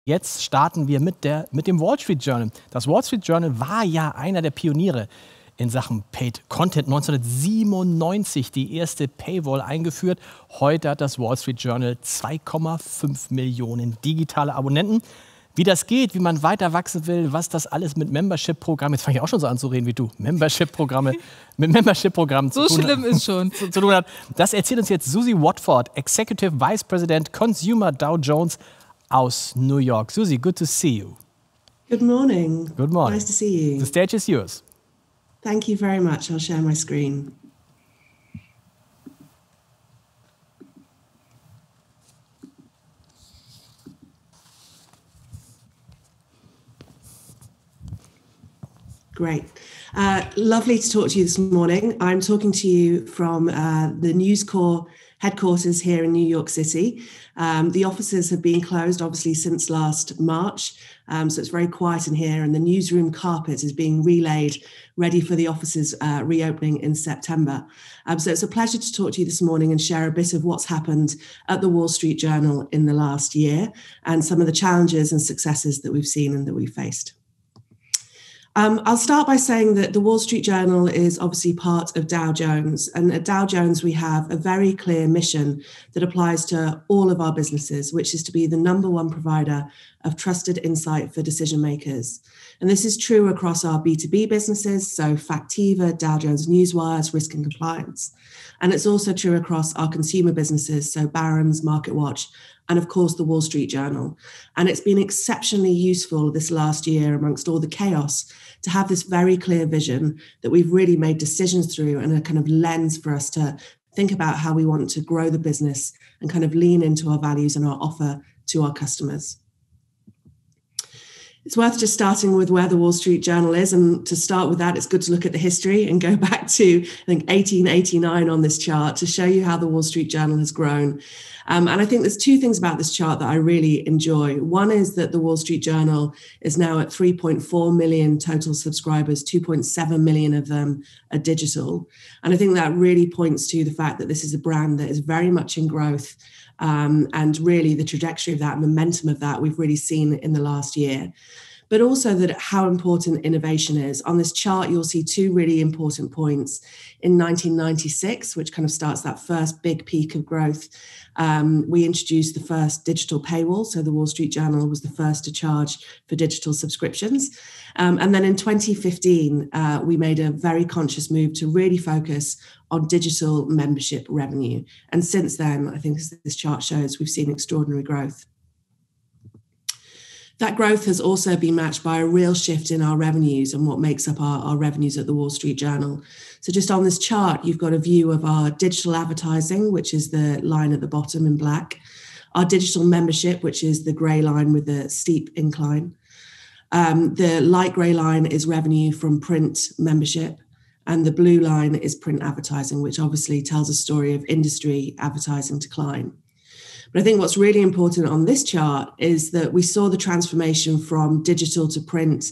Jetzt starten wir mit dem Wall Street Journal. Das Wall Street Journal war ja einer der Pioniere in Sachen Paid Content. 1997 die erste Paywall eingeführt. Heute hat das Wall Street Journal 2,5 Millionen digitale Abonnenten. Wie das geht, wie man weiter wachsen will, was das alles mit Membership-Programmen, jetzt fange ich auch schon so an zu reden wie du, Membership-Programme, mit Membership-Programmen so schlimm ist schon. zu tun hat. Das erzählt uns jetzt Suzi Watford, Executive Vice President Consumer Dow Jones aus New York. Suzi, good to see you. Good morning. Good morning. Nice to see you. The stage is yours. Thank you very much. I'll share my screen. Great. Lovely to talk to you this morning. I'm talking to you from the News Corp headquarters here in New York City. The offices have been closed, obviously, since last March. So it's very quiet in here, and the newsroom carpet is being relaid, ready for the offices reopening in September. So it's a pleasure to talk to you this morning and share a bit of what's happened at the Wall Street Journal in the last year and some of the challenges and successes that we've seen and that we've faced. I'll start by saying that the Wall Street Journal is obviously part of Dow Jones. And at Dow Jones, we have a very clear mission that applies to all of our businesses, which is to be the number one provider of trusted insight for decision makers. And this is true across our B2B businesses, so Factiva, Dow Jones Newswires, Risk and Compliance. And it's also true across our consumer businesses, so Barron's, MarketWatch, and of course the Wall Street Journal. And it's been exceptionally useful this last year amongst all the chaos to have this very clear vision that we've really made decisions through and a kind of lens for us to think about how we want to grow the business and kind of lean into our values and our offer to our customers. It's worth just starting with where the Wall Street Journal is. And to start with that, it's good to look at the history and go back to, I think, 1889 on this chart to show you how the Wall Street Journal has grown. And I think there's two things about this chart that I really enjoy. One is that the Wall Street Journal is now at 3.4 million total subscribers, 2.7 million of them are digital. And I think that really points to the fact that this is a brand that is very much in growth. And really the trajectory of that, momentum of that, we've really seen in the last year. But also that how important innovation is. On this chart, you'll see two really important points. In 1996, which kind of starts that first big peak of growth, we introduced the first digital paywall. So the Wall Street Journal was the first to charge for digital subscriptions. And then in 2015, we made a very conscious move to really focus on digital membership revenue. And since then, I think as this chart shows, we've seen extraordinary growth. That growth has also been matched by a real shift in our revenues and what makes up our revenues at the Wall Street Journal. So just on this chart, you've got a view of our digital advertising, which is the line at the bottom in black, our digital membership, which is the grey line with the steep incline. The light grey line is revenue from print membership, and the blue line is print advertising, which obviously tells a story of industry advertising decline. But I think what's really important on this chart is that we saw the transformation from digital to print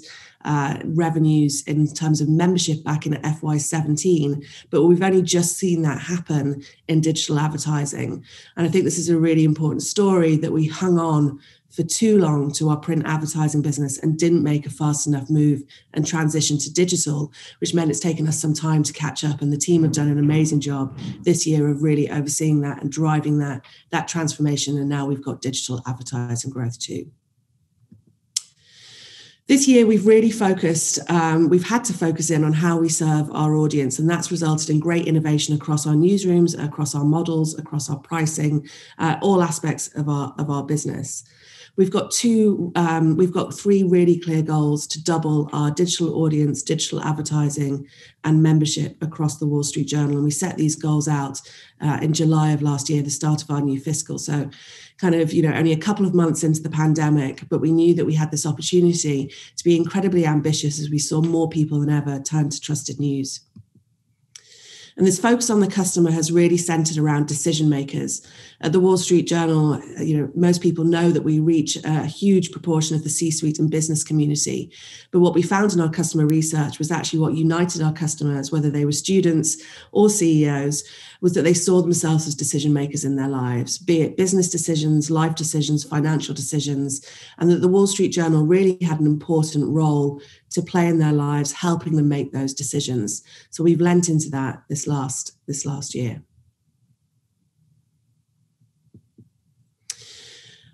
revenues in terms of membership back in FY17, but we've only just seen that happen in digital advertising. And I think this is a really important story that we hung on for too long to our print advertising business and didn't make a fast enough move and transition to digital, which meant it's taken us some time to catch up. And the team have done an amazing job this year of really overseeing that and driving that transformation. And now we've got digital advertising growth too. This year, we've really focused, we've had to focus in on how we serve our audience, and that's resulted in great innovation across our newsrooms, across our models, across our pricing, all aspects of our business. We've got three really clear goals to double our digital audience, digital advertising, and membership across the Wall Street Journal. And we set these goals out in July of last year, the start of our new fiscal. So kind of, only a couple of months into the pandemic, but we knew that we had this opportunity to be incredibly ambitious as we saw more people than ever turn to trusted news. And this focus on the customer has really centered around decision makers. At the Wall Street Journal, most people know that we reach a huge proportion of the C-suite and business community. But what we found in our customer research was actually what united our customers, whether they were students or CEOs, was that they saw themselves as decision makers in their lives, be it business decisions, life decisions, financial decisions, and that the Wall Street Journal really had an important role to play in their lives, helping them make those decisions. So we've lent into that this last year.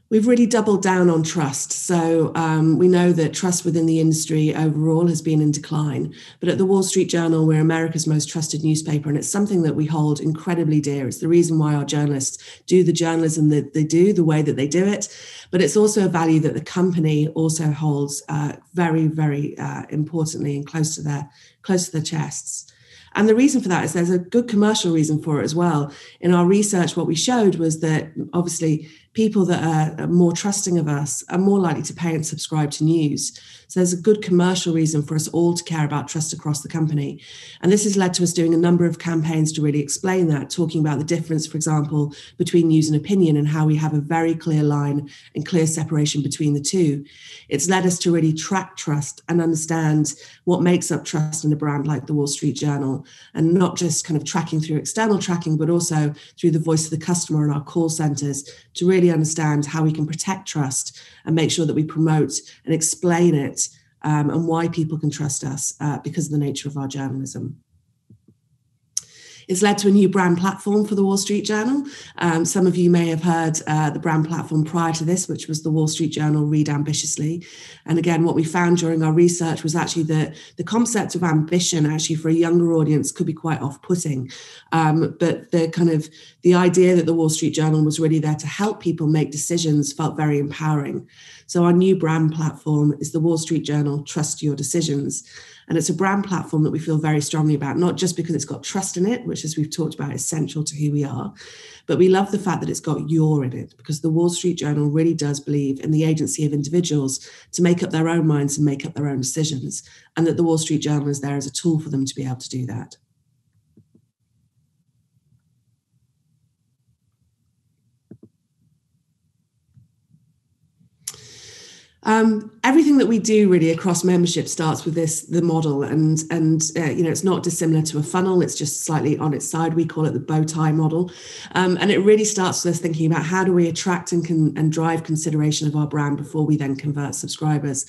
We've really doubled down on trust. So we know that trust within the industry overall has been in decline. But at the Wall Street Journal, we're America's most trusted newspaper, and it's something that we hold incredibly dear. It's the reason why our journalists do the journalism that they do, the way that they do it. But it's also a value that the company also holds very, very importantly and close to their chests. And the reason for that is there's a good commercial reason for it as well. In our research, what we showed was that obviously people that are more trusting of us are more likely to pay and subscribe to news. So there's a good commercial reason for us all to care about trust across the company. And this has led to us doing a number of campaigns to really explain that, talking about the difference, for example, between news and opinion and how we have a very clear line and clear separation between the two. It's led us to really track trust and understand what makes up trust in a brand like the Wall Street Journal, and not just kind of tracking through external tracking, but also through the voice of the customer in our call centers to really understand how we can protect trust and make sure that we promote and explain it and why people can trust us because of the nature of our journalism. It's led to a new brand platform for the Wall Street Journal. Some of you may have heard the brand platform prior to this, which was the Wall Street Journal Read Ambitiously. And again, what we found during our research was actually that the concept of ambition actually for a younger audience could be quite off-putting. But the idea that the Wall Street Journal was really there to help people make decisions felt very empowering. So our new brand platform is the Wall Street Journal Trust Your Decisions. And it's a brand platform that we feel very strongly about, not just because it's got trust in it, which, as we've talked about, is central to who we are, but we love the fact that it's got your in it, because the Wall Street Journal really does believe in the agency of individuals to make up their own minds and make up their own decisions, and that the Wall Street Journal is there as a tool for them to be able to do that. Everything that we do really across membership starts with the model, and it's not dissimilar to a funnel. It's just slightly on its side. We call it the bow tie model, and it really starts with us thinking about how do we attract and drive consideration of our brand before we then convert subscribers.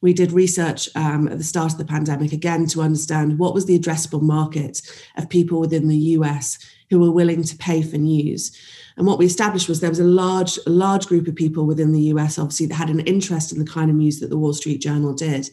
We did research at the start of the pandemic again to understand what was the addressable market of people within the US who were willing to pay for news. And what we established was there was a large group of people within the US, obviously, that had an interest in the kind of news that the Wall Street Journal did.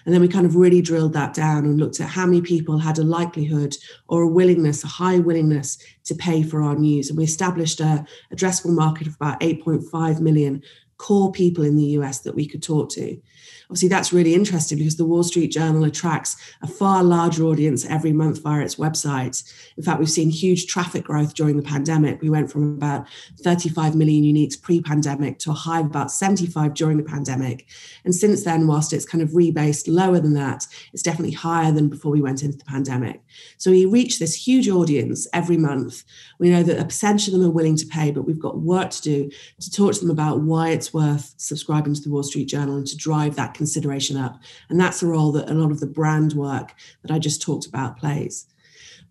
And then we kind of really drilled that down and looked at how many people had a likelihood or a high willingness to pay for our news. And we established an addressable market of about 8.5 million core people in the US that we could talk to. Obviously, that's really interesting because the Wall Street Journal attracts a far larger audience every month via its website. In fact, we've seen huge traffic growth during the pandemic. We went from about 35 million uniques pre-pandemic to a high of about 75 during the pandemic. And since then, whilst it's kind of rebased lower than that, it's definitely higher than before we went into the pandemic. So we reach this huge audience every month. We know that a percentage of them are willing to pay, but we've got work to do to talk to them about why it's worth subscribing to the Wall Street Journal and to drive that consideration up. And that's the role that a lot of the brand work that I just talked about plays.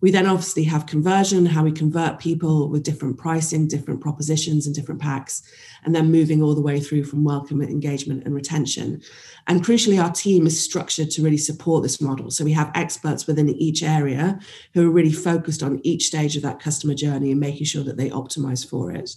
We then obviously have conversion, how we convert people with different pricing, different propositions and different packs, and then moving all the way through from welcome, engagement and retention. And crucially, our team is structured to really support this model. So we have experts within each area who are really focused on each stage of that customer journey and making sure that they optimize for it.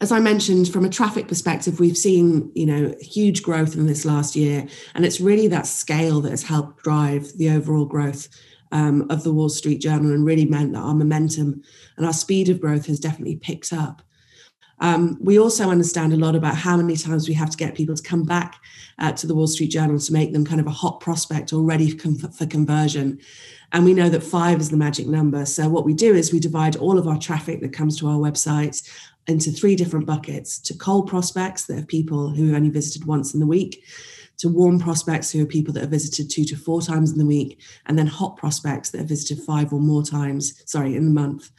As I mentioned, from a traffic perspective, we've seen, huge growth in this last year, and it's really that scale that has helped drive the overall growth of the Wall Street Journal and really meant that our momentum and our speed of growth has definitely picked up. We also understand a lot about how many times we have to get people to come back to the Wall Street Journal to make them kind of a hot prospect or ready for conversion. And we know that 5 is the magic number. So what we do is we divide all of our traffic that comes to our website into 3 different buckets: to cold prospects, that are people who have only visited once in the week, to warm prospects, who are people that are visited 2 to 4 times in the week, and then hot prospects that are visited 5 or more times, in the month.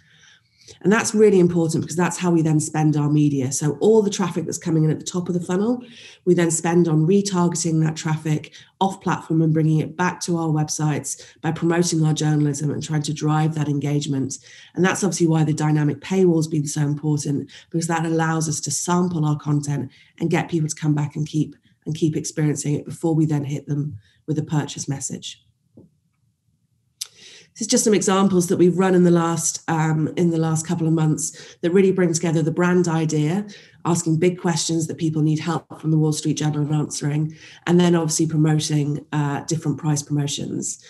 And that's really important because that's how we then spend our media. So all the traffic that's coming in at the top of the funnel, we then spend on retargeting that traffic off platform and bringing it back to our websites by promoting our journalism and trying to drive that engagement. And that's obviously why the dynamic paywall has been so important, because that allows us to sample our content and get people to come back and keep experiencing it before we then hit them with a purchase message. This is just some examples that we've run in the last couple of months that really bring together the brand idea, asking big questions that people need help from the Wall Street Journal of answering, and then obviously promoting different price promotions.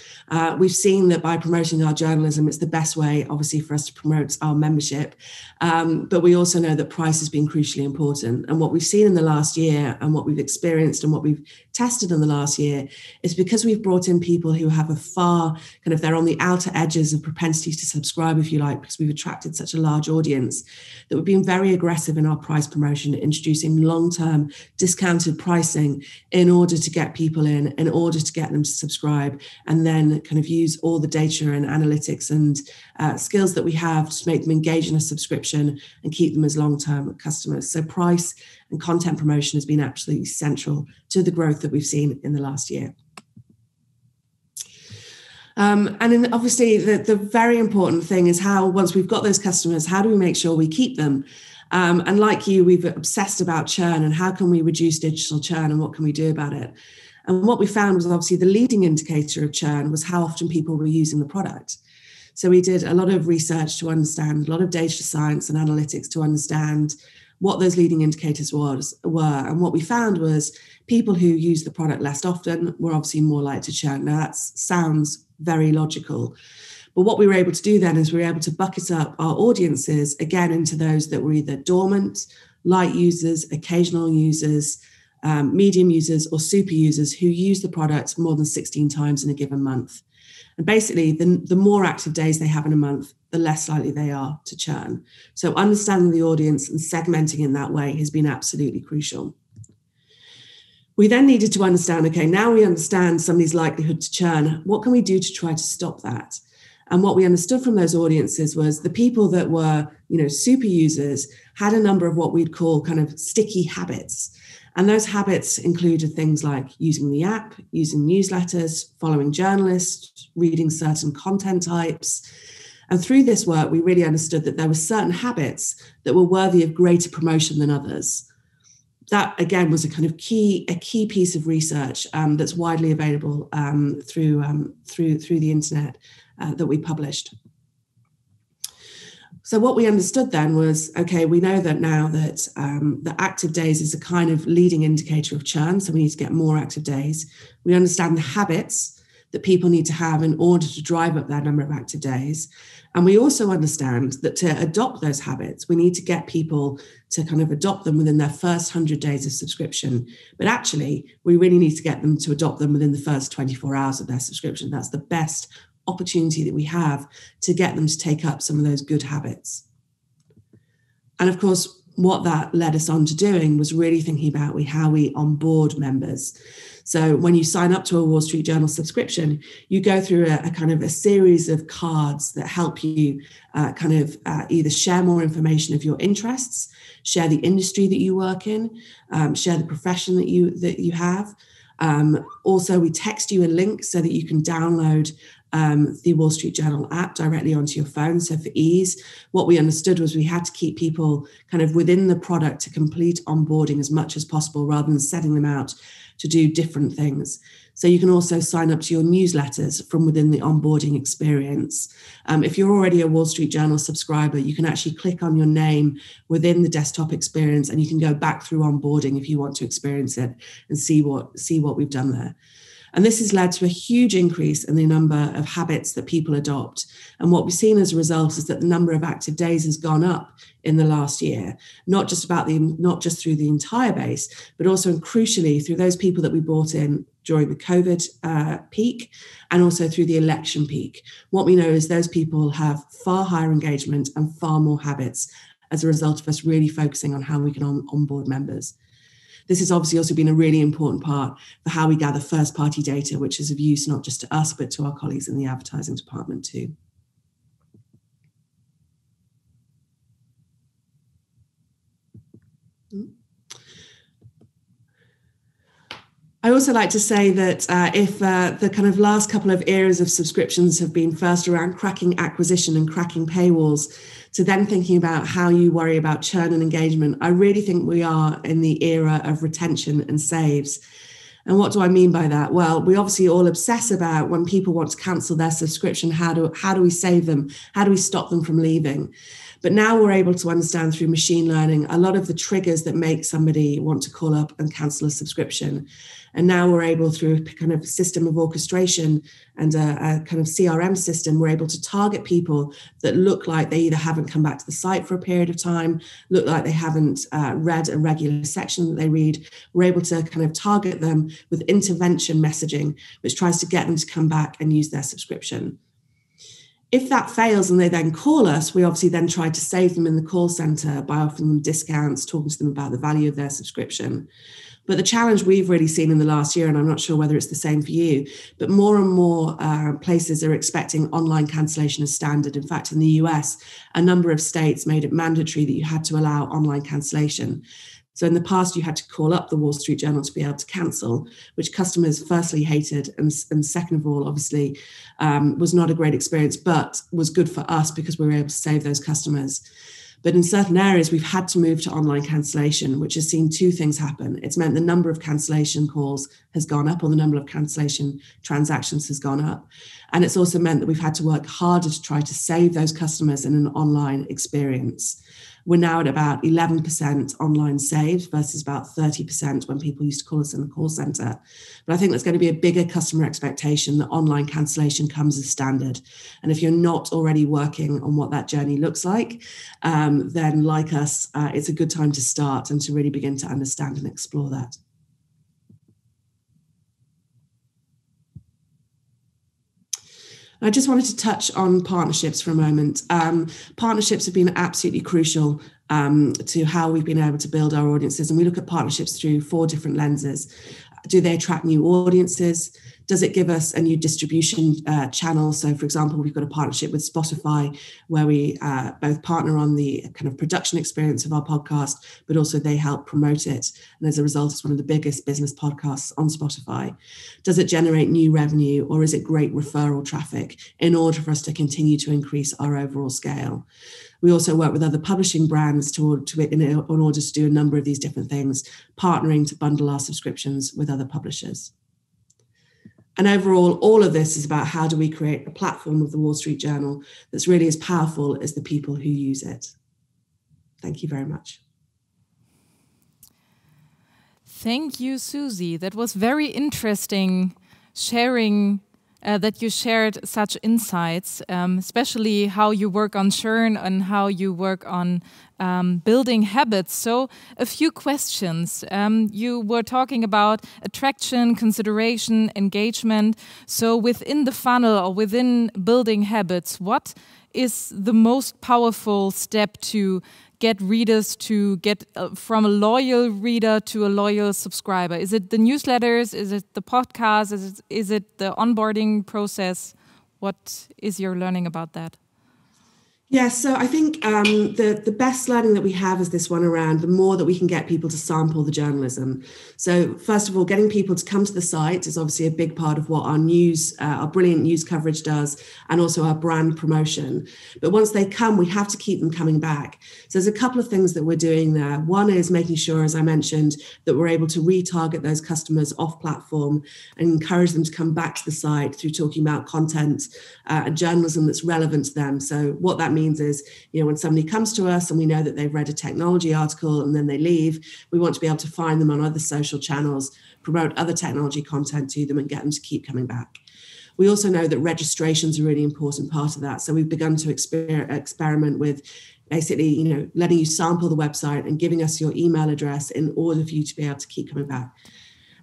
We've seen that by promoting our journalism, it's the best way, obviously, for us to promote our membership. But we also know that price has been crucially important. And what we've seen in the last year and what we've experienced and what we've tested in the last year is because we've brought in people who have a far they're on the outer edges of propensities to subscribe, if you like, because we've attracted such a large audience, that we've been very aggressive in our price promotion, introducing long-term discounted pricing in order to get people in order to get them to subscribe, and then use all the data and analytics and skills that we have to make them engage in a subscription and keep them as long-term customers. So price and content promotion has been absolutely central to the growth that we've seen in the last year. And then obviously the very important thing is how, once we've got those customers, how do we make sure we keep them? And like you, we've obsessed about churn and how can we reduce digital churn and what can we do about it? And what we found was obviously the leading indicator of churn was how often people were using the product. So we did a lot of research to understand, a lot of data science and analytics to understand what those leading indicators were. And what we found was people who use the product less often were obviously more likely to churn. Now that sounds very logical. But what we were able to do then is we were able to bucket up our audiences again into those that were either dormant, light users, occasional users, medium users, or super users who use the product more than 16 times in a given month. And basically, the more active days they have in a month, the less likely they are to churn. So understanding the audience and segmenting in that way has been absolutely crucial. We then needed to understand, okay, now we understand somebody's likelihood to churn. What can we do to try to stop that? And what we understood from those audiences was the people that were, super users had a number of what we'd call sticky habits. And those habits included things like using the app, using newsletters, following journalists, reading certain content types. And through this work, we really understood that there were certain habits that were worthy of greater promotion than others. That, again, was a key piece of research that's widely available through the internet that we published. So what we understood then was, okay, we know that now that the active days is a kind of leading indicator of churn, so we need to get more active days. We understand the habits that people need to have in order to drive up that number of active days. And we also understand that to adopt those habits, we need to get people to adopt them within their first 100 days of subscription. But actually, we really need to get them to adopt them within the first 24 hours of their subscription. That's the best opportunity that we have to get them to take up some of those good habits. And of course, what that led us on to doing was really thinking about how we onboard members. So when you sign up to a Wall Street Journal subscription, you go through a series of cards that help you either share more information of your interests, share the industry that you work in, share the profession that you have. Also, we text you a link so that you can download the Wall Street Journal app directly onto your phone. So for ease, what we understood was we had to keep people within the product to complete onboarding as much as possible rather than setting them out to do different things. So you can also sign up to your newsletters from within the onboarding experience. If you're already a Wall Street Journal subscriber, you can actually click on your name within the desktop experience and you can go back through onboarding if you want to experience it and see what we've done there. And this has led to a huge increase in the number of habits that people adopt. And what we've seen as a result is that the number of active days has gone up in the last year, not just through the entire base, but also and crucially through those people that we brought in during the COVID peak and also through the election peak. What we know is those people have far higher engagement and far more habits as a result of us really focusing on how we can onboard members. This has obviously also been a really important part for how we gather first-party data, which is of use not just to us, but to our colleagues in the advertising department too. I also like to say that if the kind of last couple of eras of subscriptions have been first around cracking acquisition and cracking paywalls, to then thinking about how you worry about churn and engagement, I really think we are in the era of retention and saves. And what do I mean by that? Well, we obviously all obsess about when people want to cancel their subscription, how do we save them? How do we stop them from leaving? But now we're able to understand through machine learning a lot of the triggers that make somebody want to call up and cancel a subscription. And now we're able, through a kind of system of orchestration and a kind of CRM system, we're able to target people that look like they either haven't come back to the site for a period of time, look like they haven't read a regular section that they read. We're able to kind of target them with intervention messaging, which tries to get them to come back and use their subscription. If that fails and they then call us, we obviously then try to save them in the call center by offering them discounts, talking to them about the value of their subscription. But the challenge we've really seen in the last year, and I'm not sure whether it's the same for you, but more and more places are expecting online cancellation as standard. In fact, in the US, a number of states made it mandatory that you had to allow online cancellation. So in the past, you had to call up the Wall Street Journal to be able to cancel, which customers firstly hated, and second of all, obviously, was not a great experience, but was good for us because we were able to save those customers. But in certain areas, we've had to move to online cancellation, which has seen two things happen. It's meant the number of cancellation calls has gone up, or the number of cancellation transactions has gone up. And it's also meant that we've had to work harder to try to save those customers in an online experience. We're now at about 11% online saves versus about 30% when people used to call us in the call center. But I think there's going to be a bigger customer expectation that online cancellation comes as standard. And if you're not already working on what that journey looks like, then like us, it's a good time to start and to really begin to understand and explore that. I just wanted to touch on partnerships for a moment. Partnerships have been absolutely crucial to how we've been able to build our audiences. And we look at partnerships through 4 different lenses. Do they attract new audiences? Does it give us a new distribution channel? So, for example, we've got a partnership with Spotify where we both partner on the kind of production experience of our podcast, but also they help promote it. And as a result, it's one of the biggest business podcasts on Spotify. Does it generate new revenue, or is it great referral traffic in order for us to continue to increase our overall scale? We also work with other publishing brands in order to do a number of these different things, partnering to bundle our subscriptions with other publishers. And overall, all of this is about how do we create a platform of the Wall Street Journal that's really as powerful as the people who use it. Thank you very much. Thank you, Suzi. That was very interesting sharing that you shared such insights, especially how you work on churn and how you work on building habits. So a few questions. You were talking about attraction, consideration, engagement. So within the funnel or within building habits, what is the most powerful step to get readers to get from a loyal reader to a loyal subscriber? Is it the newsletters? Is it the podcast? Is it the onboarding process? What is your learning about that? Yes, so I think the best learning that we have is this one around the more that we can get people to sample the journalism. So first of all, getting people to come to the site is obviously a big part of what our news, our brilliant news coverage does, and also our brand promotion. But once they come, we have to keep them coming back. So there's a couple of things that we're doing there. One is making sure, as I mentioned, that we're able to retarget those customers off platform and encourage them to come back to the site through talking about content and journalism that's relevant to them. So what that means is, when somebody comes to us and we know that they've read a technology article and then they leave, we want to be able to find them on other social channels, promote other technology content to them and get them to keep coming back. We also know that registration's a really important part of that. So we've begun to experiment with basically, letting you sample the website and giving us your email address in order for you to be able to keep coming back.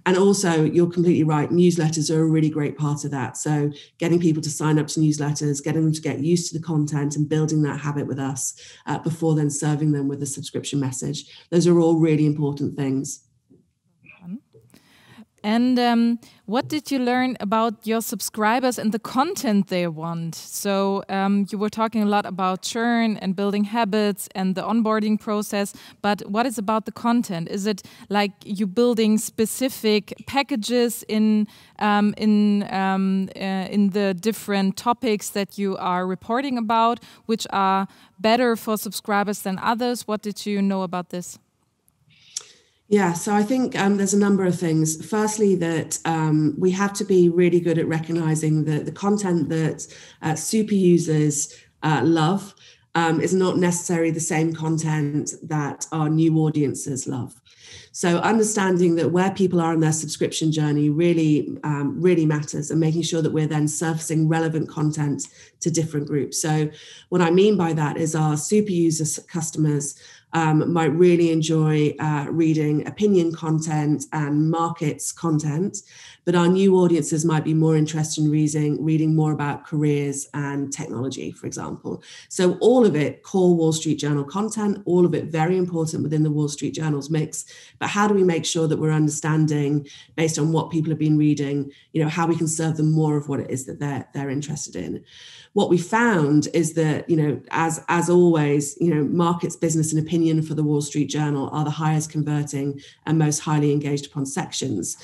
And also, you're completely right, newsletters are a really great part of that. So getting people to sign up to newsletters, getting them to get used to the content and building that habit with us before then serving them with a subscription message. Those are all really important things. And what did you learn about your subscribers and the content they want? So you were talking a lot about churn and building habits and the onboarding process, but what is about the content? Is it like you building specific packages in the different topics that you are reporting about, which are better for subscribers than others? What did you know about this? Yeah, so I think there's a number of things. Firstly, that we have to be really good at recognizing that the content that super users love is not necessarily the same content that our new audiences love. So understanding that where people are in their subscription journey really matters, and making sure that we're then surfacing relevant content to different groups. So what I mean by that is our super user customers might really enjoy reading opinion content and markets content, but our new audiences might be more interested in reading more about careers and technology, for example. So all of it core Wall Street Journal content, all of it very important within the Wall Street Journal's mix. But how do we make sure that we're understanding, based on what people have been reading, how we can serve them more of what it is that they're interested in? What we found is that, as always, markets, business, and opinion for the Wall Street Journal are the highest converting and most highly engaged upon sections.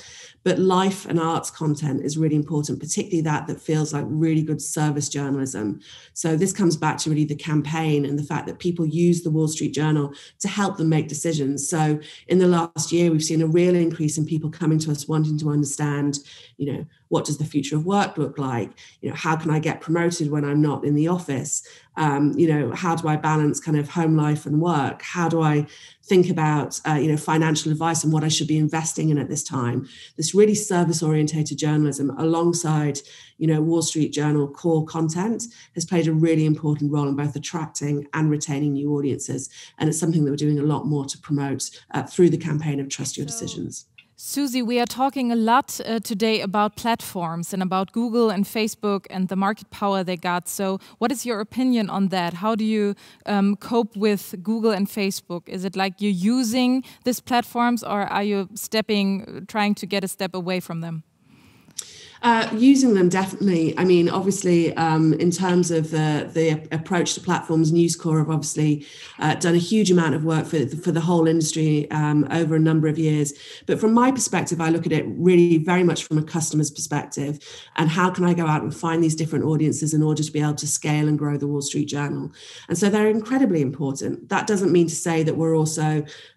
But life and arts content is really important, particularly that feels like really good service journalism. So this comes back to really the campaign and the fact that people use the Wall Street Journal to help them make decisions. So in the last year, we've seen a real increase in people coming to us wanting to understand, what does the future of work look like? How can I get promoted when I'm not in the office? How do I balance kind of home life and work? How do I think about, financial advice and what I should be investing in at this time? This really service-orientated journalism alongside, Wall Street Journal core content has played a really important role in both attracting and retaining new audiences. And it's something that we're doing a lot more to promote through the campaign of Trust Your Decisions. Suzi, we are talking a lot today about platforms and about Google and Facebook and the market power they got. So what is your opinion on that? How do you cope with Google and Facebook? Is it like you're using these platforms, or are you trying to get a step away from them? Using them, definitely. I mean, obviously, in terms of the approach to platforms, News Corp have obviously done a huge amount of work for the whole industry over a number of years. But from my perspective, I look at it really very much from a customer's perspective, and how can I go out and find these different audiences in order to be able to scale and grow the Wall Street Journal? And so they're incredibly important. That doesn't mean to say that we're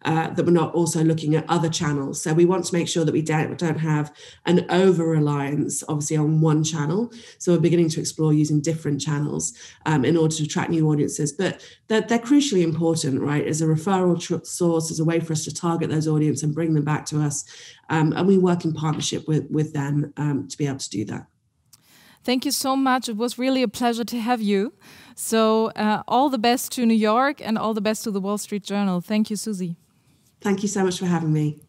not also looking at other channels. So we want to make sure that we don't have an over-reliance obviously on one channel. So we're beginning to explore using different channels in order to attract new audiences. But they're crucially important, right? As a referral source, as a way for us to target those audiences and bring them back to us. And we work in partnership with them to be able to do that. Thank you so much. It was really a pleasure to have you. So all the best to New York and all the best to the Wall Street Journal. Thank you, Suzi. Thank you so much for having me.